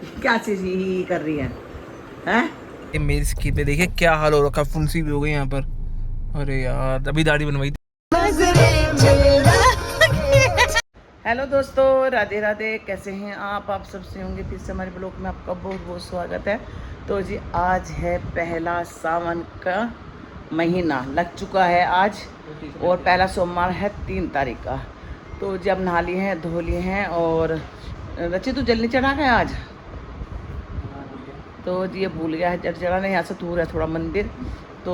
क्या चीज ही कर रही है हैं? ये मेरी स्किन पे देखिए क्या हाल हो रखा है, फुंसी भी हो गई यहाँ पर। अरे यार अभी दाढ़ी बनवाई थी। हेलो दोस्तों, राधे राधे। कैसे हैं आप सबसे होंगे। फिर से हमारे ब्लॉग में आपका बहुत बहुत स्वागत है। तो जी आज है पहला सावन का महीना लग चुका है आज, और पहला सोमवार है 3 तारीख का। तो जी अब नहा लिए हैं, धो लिए हैं। और रची तू जल्दी चढ़ा गया आज? तो जी ये भूल गया है, जब चढ़ाना यहाँ से दूर है थोड़ा मंदिर। तो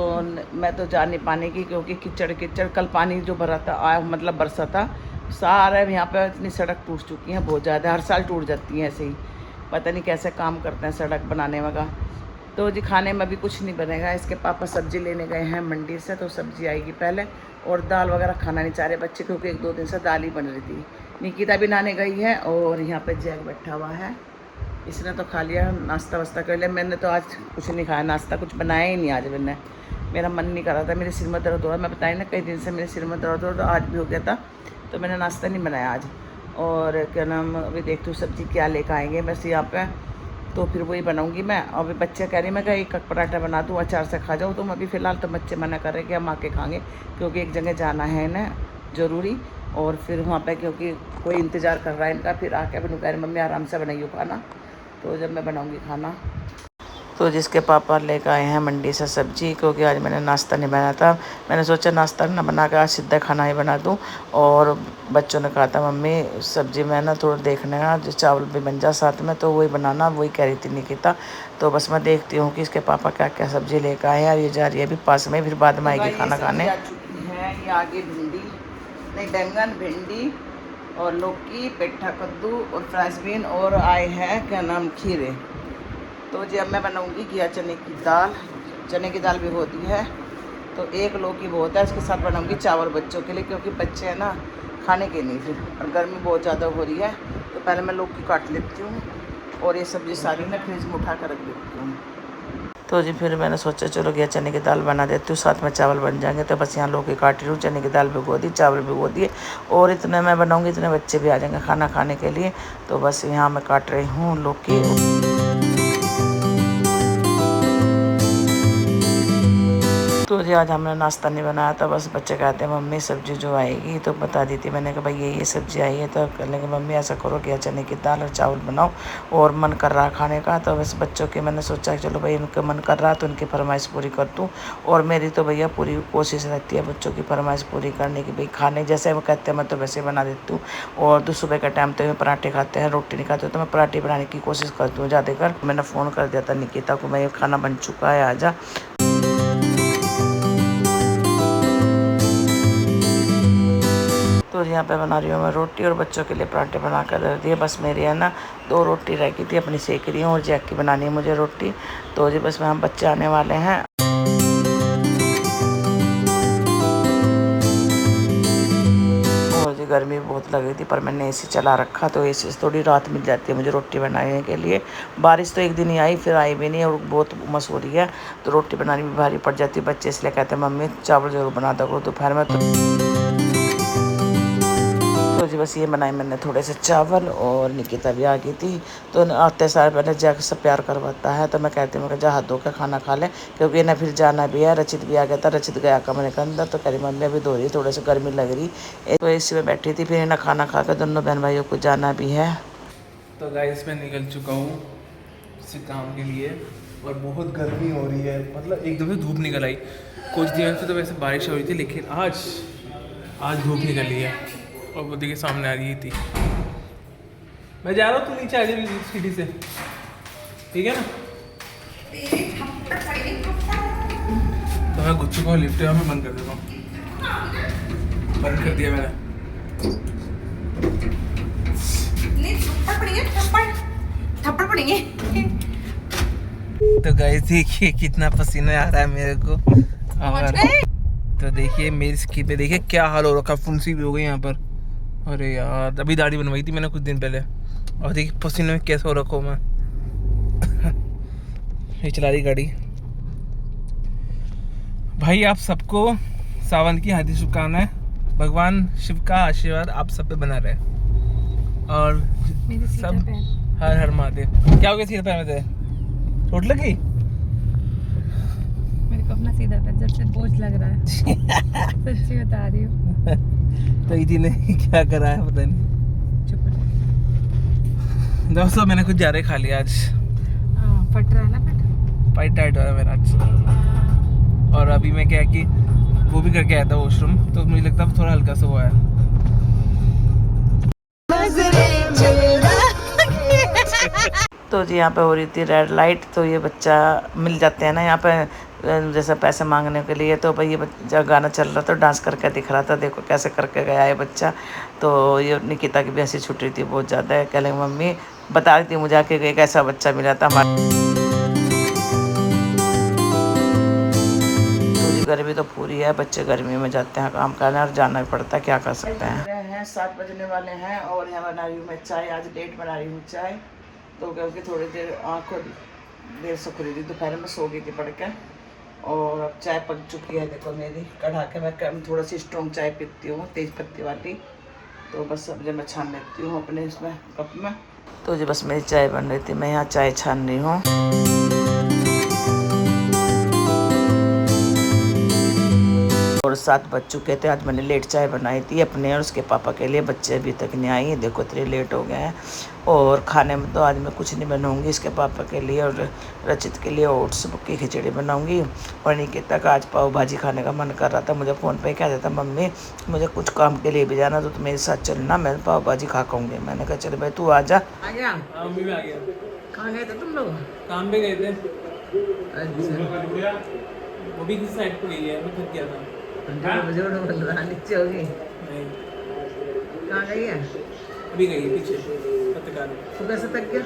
मैं तो जा नहीं पाने की, क्योंकि कीचड़ कीचड़ कल पानी जो भरा था आया मतलब बरसा था सारा। यहाँ पे इतनी सड़क टूट चुकी है बहुत ज़्यादा, हर साल टूट जाती हैं ऐसे ही। पता नहीं कैसे काम करते हैं सड़क बनाने वगैरह। तो जी खाने में भी कुछ नहीं बनेगा। इसके पापा सब्ज़ी लेने गए हैं मंडी से, तो सब्ज़ी आएगी पहले। और दाल वगैरह खाना नहीं चाह रहे बच्चे, क्योंकि 1-2 दिन से दाल ही बन रही थी। निकिता भी नहाने गई है, और यहाँ पे जैक बैठा हुआ है। इसने तो खा लिया, नाश्ता वास्ता कर लिया। मैंने तो आज कुछ नहीं खाया, नाश्ता कुछ बनाया ही नहीं आज मैंने। मेरा मन नहीं कर रहा था, मेरे सिर में दर्द हो रहा है। मैं बताई ना कई दिन से मेरे सिर में दर्द हो रहा था, आज भी हो गया था। तो मैंने नाश्ता नहीं बनाया आज। और क्या नाम, अभी देखती हूँ सब्ज़ी क्या लेकर आएंगे बस यहाँ पे, तो फिर वही बनाऊँगी मैं। अभी बच्चे कह रहे मैं कहीं एक पराठा बना दूँ, अचार से खा जाऊँ। तो मैं अभी फ़िलहाल तो बच्चे मना कर रहे कि हम आके खाएँगे, क्योंकि एक जगह जाना है ना ज़रूरी। और फिर वहाँ पे क्योंकि कोई इंतज़ार कर रहा है इनका, फिर आके अपने कह रहे मम्मी आराम से बनाइए खाना। तो जब मैं बनाऊँगी खाना। तो जिसके पापा लेकर आए हैं मंडी से सब्ज़ी, क्योंकि आज मैंने नाश्ता नहीं बनाया था। मैंने सोचा नाश्ता ना बना कर आज सीधा खाना ही बना दूं। और बच्चों ने कहा था मम्मी सब्ज़ी में ना थोड़ा देखने का जो चावल भी बन जा साथ में, तो वही बनाना, वही कह रही थी निकिता। तो बस मैं देखती हूँ कि इसके पापा क्या क्या सब्ज़ी लेकर आए हैं। और ये जा रही है अभी पास में, फिर बाद में आएगी खाना खाने। आ चुकी है ये आगे भिंडी, नहीं बैंगन, भिंडी और लौकी, पेठा कद्दू और फ्रेंच बीन, और आए हैं क्या नाम खीरे। तो जी अब मैं बनाऊंगी घिया चने की दाल। चने की दाल भिगो दी है, तो 1 लौकी बहुत है। इसके साथ बनाऊंगी चावल बच्चों के लिए, क्योंकि बच्चे हैं ना खाने के नहीं फिर, और गर्मी बहुत ज़्यादा हो रही है। तो पहले मैं लौकी काट लेती हूँ, और ये सब्ज़ी सारी मैं फ्रिज में उठा कर रख देती हूँ। तो जी फिर मैंने सोचा चलो घिया चने की दाल बना देती हूँ, साथ में चावल बन जाएंगे। तो बस यहाँ लौकी काट रही हूँ, चने की दाल भिगो दी, चावल भिगो दिए। और इतने मैं बनाऊँगी इतने बच्चे भी आ जाएंगे खाना खाने के लिए। तो बस यहाँ मैं काट रही हूँ लौकी। तो जी आज हमने नाश्ता नहीं बनाया था, बस बच्चे कहते हैं मम्मी सब्ज़ी जो आएगी तो बता दी थी। मैंने कहा भाई ये सब्ज़ी आई है। तो कहने लगे मम्मी ऐसा करो कि चने की दाल और चावल बनाओ, और मन कर रहा खाने का। तो बस बच्चों के मैंने सोचा कि चलो भाई उनका मन कर रहा तो उनकी फरमाइश पूरी कर दूँ। और मेरी तो भैया पूरी कोशिश रहती है बच्चों की फरमाइश पूरी करने की। भाई खाने जैसे वो कहते हैं मैं तो वैसे बना देती हूँ। और तो सुबह का टाइम तो मैं पराठे खाते हैं, रोटी नहीं खाते, तो मैं पराठे बनाने की कोशिश करती हूँ ज़्यादातर। मैंने फ़ोन कर दिया था निकिता को, मैं ये खाना बन चुका है आजा। तो यहाँ पे बना रही हूँ मैं रोटी, और बच्चों के लिए पराठे बना कर दे दिए। बस मेरी है ना 2 रोटी रह गई थी, अपनी सेक रही हूँ, और जैक की बनानी है मुझे रोटी। तो जी बस वहाँ बच्चे आने वाले हैं। और जी गर्मी बहुत लग रही थी, पर मैंने एसी चला रखा, तो एसी से थोड़ी राहत मिल जाती है मुझे रोटी बनाने के लिए। बारिश तो एक दिन ही आई, फिर आई भी नहीं, और बहुत उमस हो रही है, तो रोटी बनानी भी भारी पड़ जाती है। बच्चे इसलिए कहते हैं मम्मी चावल जरूर बना दो दोपहर में। तो जी बस ये बनाए मैंने थोड़े से चावल, और निकिता भी आ गई थी। तो आते सारे पहले जाकर सब प्यार करवाता है। तो मैं कहती हूँ जा हाथ धो कर खाना खा ले, क्योंकि ना फिर जाना भी है। रचित भी आ गया था, रचित गया कमरे के अंदर। तो कह रही मम्मी अभी धो रही, थोड़ी सी गर्मी लग रही। तो इसी में बैठी थी, फिर ना खाना खा कर दोनों बहन भाइयों को जाना भी है। तो गाइस मैं निकल चुका हूँ किसी काम के लिए, और बहुत गर्मी हो रही है, मतलब एकदम से धूप निकल आई। कुछ दिनों से तो वैसे बारिश हो रही थी, लेकिन आज धूप निकली है, और वो देखिए सामने आ रही थी। मैं जा रहा हूँ, तू नीचे आ जाए सीढ़ी से, ठीक है ना। तो मैं घुस चुका हूँ लिफ्ट में, मैं बंद कर देता हूँ। बंद कर दिया मैंने। थप्पड़ पड़ेंगे। तो गाइस देखिए कितना पसीना आ रहा है मेरे को। और तो देखिए मेरी स्किन पे देखिए क्या हाल हो रखा है, फुंसी भी हो गई यहाँ पर। अरे यार अभी दाढ़ी बनवाई थी मैंने कुछ दिन पहले, और देखिए पसीने में कैसे हो रखा हूँ मैं। ये चला रही गाड़ी। भाई आप सबको सावन की हार्दिक शुभकामनाएं। भगवान शिव का आशीर्वाद आप सब पे बना रहे, और सब हर हर महादेव। क्या हो गया सीधा पैर में तेरे? चोट लगी? मेरे को अपना सीधा पैर जब से बोझ लग रहा है। सच्ची बता रही हूँ। तो इजी ने क्या करा है पता नहीं। चुप रह। दोस्तों मैंने कुछ ज्यादा खा लिया आज। हाँ, फट रहा है ना पेट। पाइट टाइट हो रहा है मेरा आज। और अभी मैं क्या है कि वो भी करके आया था वॉशरूम, तो मुझे लगता है थोड़ा हल्का सा हुआ है। तो जी यहाँ पे हो रही थी रेड लाइट, तो ये बच्चा मिल जाते हैं ना यहाँ पे जैसे पैसे मांगने के लिए। तो भाई ये बच्चा गाना चल रहा था, डांस करके दिख रहा था, देखो कैसे करके गया है बच्चा। तो ये निकिता की भी हंसी छूट रही थी बहुत ज़्यादा। कह लेंगे मम्मी बता रही थी मुझे आके एक ऐसा बच्चा मिला था हमारे। गर्मी तो पूरी है, बच्चे गर्मी में जाते हैं काम करने और जाना भी पड़ता है, क्या कर सकते हैं। 7 बजने वाले हैं और यहाँ बना रही हूँ मैं चाय। आज लेट बना रही हूँ चाय, तो क्योंकि थोड़ी देर आँख देर से खुली थी, दोपहर में सो गई थी पड़ के। और अब चाय पक चुकी है, देखो मेरी कढ़ा के। मैं थोड़ा सी स्ट्रॉन्ग चाय पीती हूँ, तेज पत्ती वाली। तो बस अब जब मैं छान लेती हूँ अपने इसमें कप में। तो जी बस मेरी चाय बन रही थी, मैं यहाँ चाय छान रही हूँ। और 7 बज चुके थे। आज मैंने लेट चाय बनाई थी अपने और उसके पापा के लिए, बच्चे अभी तक नहीं आई, देखो इतने लेट हो गए हैं। और खाने में तो आज मैं कुछ नहीं बनाऊंगी, इसके पापा के लिए और रचित के लिए ओट्स की खिचड़ी बनाऊंगी। और निकिता का आज पाव भाजी खाने का मन कर रहा था, मुझे फ़ोन पे कह देता मम्मी मुझे कुछ काम के लिए भी जाना, तो मेरे साथ चलना, मैं पाव भाजी खा खाऊंगी। मैंने कहा चल भाई तू आ जा। आ गया? मम्मी भी आ गया। कहाँ गए थे तुम लोग? काम पे गए थे। अच्छा, वो भी किसी साइड पे गई है, मैं थक गया था। नीचे होगी। नहीं, कहाँ गई है? अभी गई है पीछे पत्रकार। सुबह से तक गया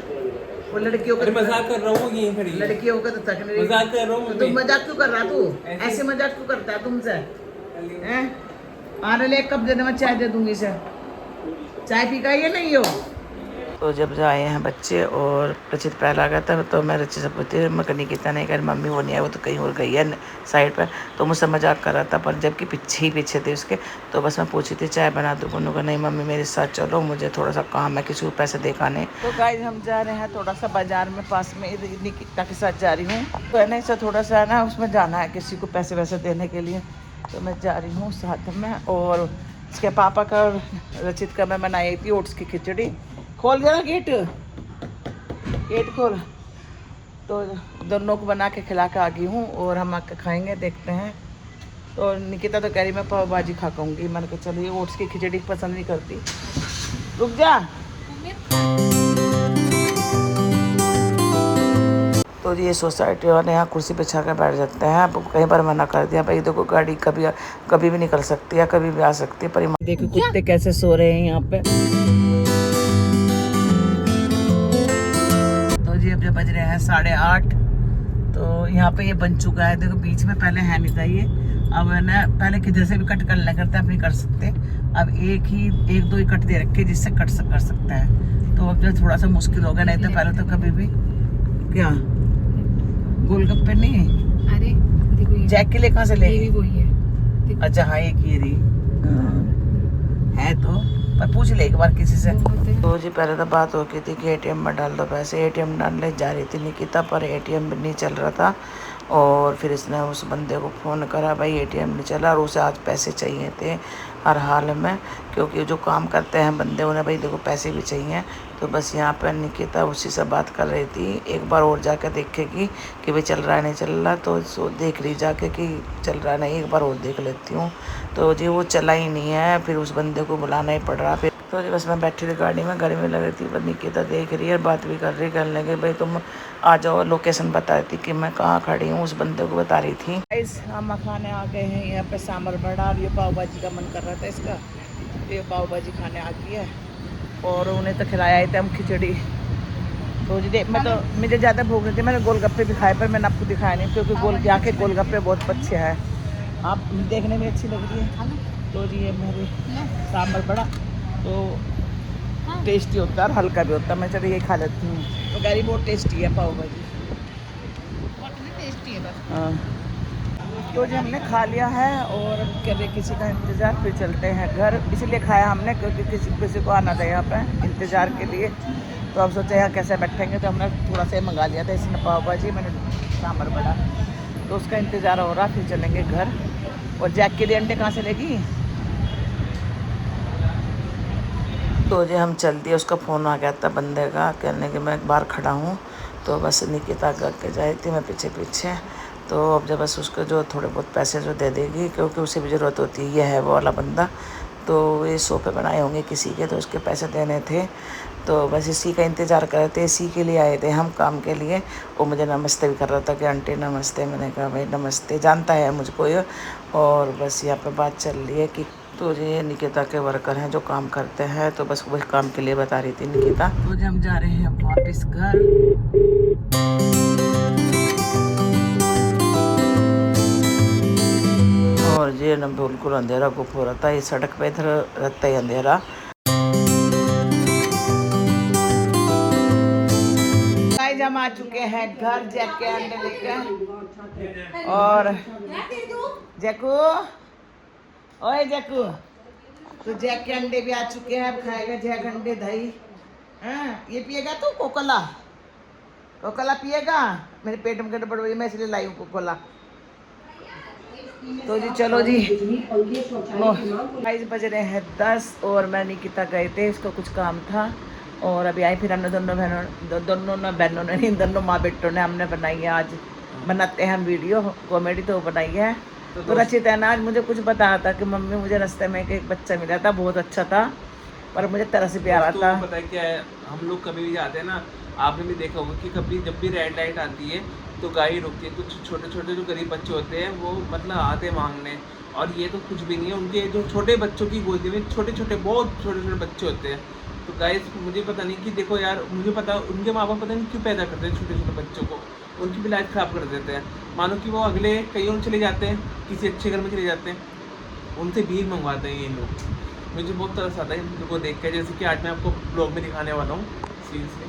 वो लड़कियों अरे का। मजाक कर रहा हूँ, यहीं खड़ी है। लड़कियों का तो तक नहीं। मजाक कर रहा हूँ। तो तुम मजाक क्यों कर रहा तू? ऐसे मजाक क्यों करता है तुमसे? हैं? आने ले, कब देने में चाय दे दूंगी इसे। चाय पी का ये नहीं हो। तो जब आए हैं बच्चे और रचित पहला गया था, तो मैं रचित से पूछती मैं कहीं कितना नहीं कर, मम्मी वो नहीं है, वो तो कहीं और गई है साइड पर। तो मुझसे मजाक कर रहा था, पर जबकि पीछे ही पीछे थे उसके। तो बस मैं पूछी थी चाय बना दूँ, उन्होंने कहा नहीं मम्मी मेरे साथ चलो, मुझे थोड़ा सा काम है, किसी को पैसे दिखाने। तो गाइस हम जा रहे हैं थोड़ा सा बाजार में, पास में निकिता के साथ जा रही हूँ। तो है ना ऐसा थोड़ा सा है ना, उसमें जाना है किसी को पैसे वैसे देने के लिए, तो मैं जा रही हूँ साथ में। और इसके पापा का रचित का मैं बनाई थी ओट्स की खिचड़ी। खोल जरा गेट, गेट खोल। तो दोनों को बना के खिला के आ गई हूँ और हम आके खाएंगे, देखते हैं। तो निकिता तो कह रही मैं पाव भाजी खा खाऊंगी, मैंने कहा चलिए ओट्स की खिचड़ी पसंद नहीं करती, रुक जा। तो ये सोसाइटी वाले यहाँ कुर्सी पे छा कर बैठ जाते हैं। अब कहीं पर मना कर दिया भाई देखो गाड़ी कभी कभी भी निकल सकती है, कभी भी आ सकती है। पर देखो कुत्ते कैसे सो रहे हैं यहाँ पे। जी अब जब बज रहे हैं 8:30, तो यहाँ पे ये बन चुका है, देखो बीच में पहले है नहीं था ये। अब है ना पहले किधर से भी कट कर ले करते, अब नहीं कर सकते। अब एक दो ही कट दे रखे जिससे कर सकता है। तो अब जो थोड़ा सा मुश्किल हो गया, नहीं तो पहले तो कभी भी। क्या गोलगप्पे नहीं? अरे देखो जैक के लिए कहाँ से ले? वही है। अच्छा हाँ एक ये रही है, तो पर पूछ ले एक बार किसी से। तो जी पहले तो बात हो गई थी कि एटीएम में डाल दो पैसे, एटीएम डालने जा रही थी निकिता, पर एटीएम भी नहीं चल रहा था। और फिर इसने उस बंदे को फ़ोन करा, भाई एटीएम नहीं चला, और उसे आज पैसे चाहिए थे हर हाल में, क्योंकि जो काम करते हैं बंदे उन्हें भाई देखो पैसे भी चाहिए। तो बस यहाँ पर निकिता उसी से बात कर रही थी, एक बार और जाकर देखेगी कि भाई चल रहा है नहीं चल रहा। तो सो देख रही जाके कि चल रहा नहीं, एक बार और देख लेती हूँ। तो जी वो चला ही नहीं है, फिर उस बंदे को बुलाना ही पड़ रहा। फिर तो जी बस मैं बैठी थी गाड़ी में, गर्मी लग रही थी, पर निकिता देख रही है, बात भी कर रही, करने के भाई तुम आ जाओ, लोकेशन बता रही थी कि मैं कहाँ खड़ी हूँ, उस बंदे को बता रही थी। हम खाने आ गए हैं यहाँ पे, सांभर बड़ा, और ये पाव भाजी का मन कर रहा था इसका, ये पाव भाजी खाने आ गई है। और उन्हें तो खिलाया ही था हम खिचड़ी। तो जी मैं तो मुझे ज़्यादा भूख रही थी, मैंने गोलगप्पे भी खाए, पर मैंने आपको दिखाया नहीं, क्योंकि यहाँ के गोलगप्पे बहुत अच्छे हैं, आप देखने में अच्छी लग रही है। तो जी ये मेरी सांभर बड़ा तो टेस्टी होता है और हल्का भी होता है, मैं चलिए ये खा लेती हूँ। तो गाड़ी बहुत टेस्टी है पाव भाजी, टेस्टी है बस। हाँ। तो जी हमने खा लिया है और कर रहे किसी का इंतज़ार, फिर चलते हैं घर। इसलिए खाया हमने क्योंकि किसी को आना था यहाँ पे इंतज़ार के लिए। तो अब सोचे यहाँ कैसे बैठेंगे, तो हमने थोड़ा सा मंगा लिया था इसने पाव भाजी, मैंने सांभर बड़ा, तो उसका इंतज़ार हो रहा, फिर चलेंगे घर। और जैक के लिए अंडे कहाँ से लेगी? तो जो हम चल दिए, उसका फ़ोन आ गया था बंदे का, कहने कि मैं एक बार खड़ा हूँ। तो बस निकिता करके जाई थी, मैं पीछे पीछे। तो अब जब बस उसको जो थोड़े बहुत पैसे जो दे देगी, क्योंकि उसे भी ज़रूरत होती है, ये है वो वाला बंदा। तो ये सोफे बनाए होंगे किसी के, तो उसके पैसे देने थे। तो बस इसी का इंतज़ार कर रहे थे, इसी के लिए आए थे हम काम के लिए। वो मुझे नमस्ते भी कर रहा था कि आंटी नमस्ते। मैंने कहा भाई नमस्ते, जानता है मुझको ये। और बस यहाँ पे बात चल रही है कि तो ये निकिता के वर्कर हैं जो काम करते हैं, तो बस वही काम के लिए बता रही थी निकिता। तो जो हम जा रहे हैं वापस घर। और ये ना बिल्कुल अंधेरा गुप हो रहा था, ये सड़क पे इधर रहता ही अंधेरा। हम आ चुके हैं घर, जैक के अंडे लेके। और जैकू, ओए जैकू, तो जैक के अंडे भी आ चुके हैं। अब खाएगा जैक अंडे दही। हाँ, ये पिएगा तू कोकोला? कोकोला पिएगा? मेरे पेट में गड़बड़ हुई, मैं इसलिए लाई हूँ कोकोला। तो जी चलो जी, 22 बज रहे हैं 10, और मैं निकिता गए थे, इसको कुछ काम था। और अभी आई, फिर हमने दोनों बहनों ने नहीं, दोनों माँ बेटों ने हमने बनाई है आज, बनाते हैं हम वीडियो कॉमेडी, तो बनाई है। तो रचित है ना, आज मुझे कुछ बताया था कि मम्मी मुझे रास्ते में एक बच्चा मिला था, बहुत अच्छा था, पर मुझे तरह से प्यारा था। पता है क्या है, हम लोग कभी भी जाते हैं ना, आपने भी देखा होगा कि कभी जब भी रेड लाइट आती है तो गाड़ी रुकती है, तो छोटे छोटे जो गरीब बच्चे होते हैं वो मतलब आते हैं मांगने। और ये तो कुछ भी नहीं है, उनके जो छोटे बच्चों की गोदी में छोटे छोटे बहुत छोटे छोटे बच्चे होते हैं। तो गाइस मुझे पता नहीं कि देखो यार, मुझे पता उनके माँ बाप पता नहीं क्यों पैदा करते हैं छोटे छोटे बच्चों को, उनकी भी लाइफ ख़राब कर देते हैं। मानो कि वो अगले कहीं और चले जाते हैं, किसी अच्छे घर में चले जाते हैं, उनसे भीख मंगवाते हैं ये लोग। मुझे बहुत तरस आता है इनको देख के, जैसे कि आज मैं आपको ब्लॉग में दिखाने वाला हूँ सीरियसली।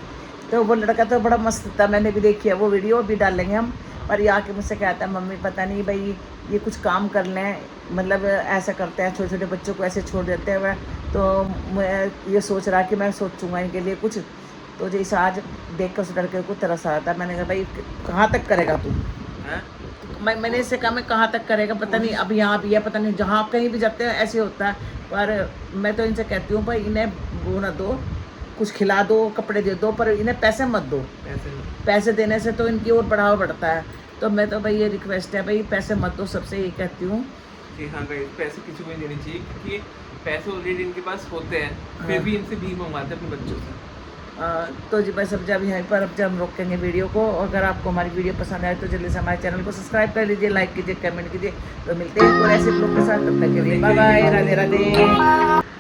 तो वो लड़का तो बड़ा मस्त था, मैंने भी देखी है वो वीडियो, भी डालेंगे हम। पर ये आके मुझसे कहता है मम्मी पता नहीं भाई ये कुछ काम कर लें, मतलब ऐसा करते हैं, छोटे छोटे बच्चों को ऐसे छोड़ देते हैं। तो मैं ये सोच रहा कि मैं सोचूंगा इनके लिए कुछ। तो जैसे आज देख कर उस लड़के को तरस आया था, मैंने कहा भाई कहाँ तक करेगा तू? मैंने इससे कहा मैं कहाँ तक करेगा, पता नहीं अब यहाँ भी है, पता नहीं जहाँ कहीं भी जाते हैं ऐसे होता है। पर मैं तो इनसे कहती हूँ भाई इन्हें वो ना दो, कुछ खिला दो, कपड़े दे दो, पर इन्हें पैसे मत दो। पैसे देने से तो इनकी और बढ़ावा बढ़ता है। तो मैं तो भाई ये रिक्वेस्ट है भाई पैसे मत दो, सबसे ये कहती हूँ कि हाँ गाइस, पैसे किसी को नहीं देने चाहिए, क्योंकि पैसे ऑलरेडी इनके पास होते हैं, फिर भी इनसे भीख मंगवाते हैं अपने बच्चों से। तो जी बस अब जब यहीं पर अब जब हम रोकेंगे वीडियो को। अगर आपको हमारी वीडियो पसंद आए तो जल्दी से हमारे चैनल को सब्सक्राइब कर लीजिए, लाइक कीजिए, कमेंट कीजिए। तो मिलते हैं और ऐसे ब्लॉग के साथ, तब तक के लिए बाय बाय, राधे राधे।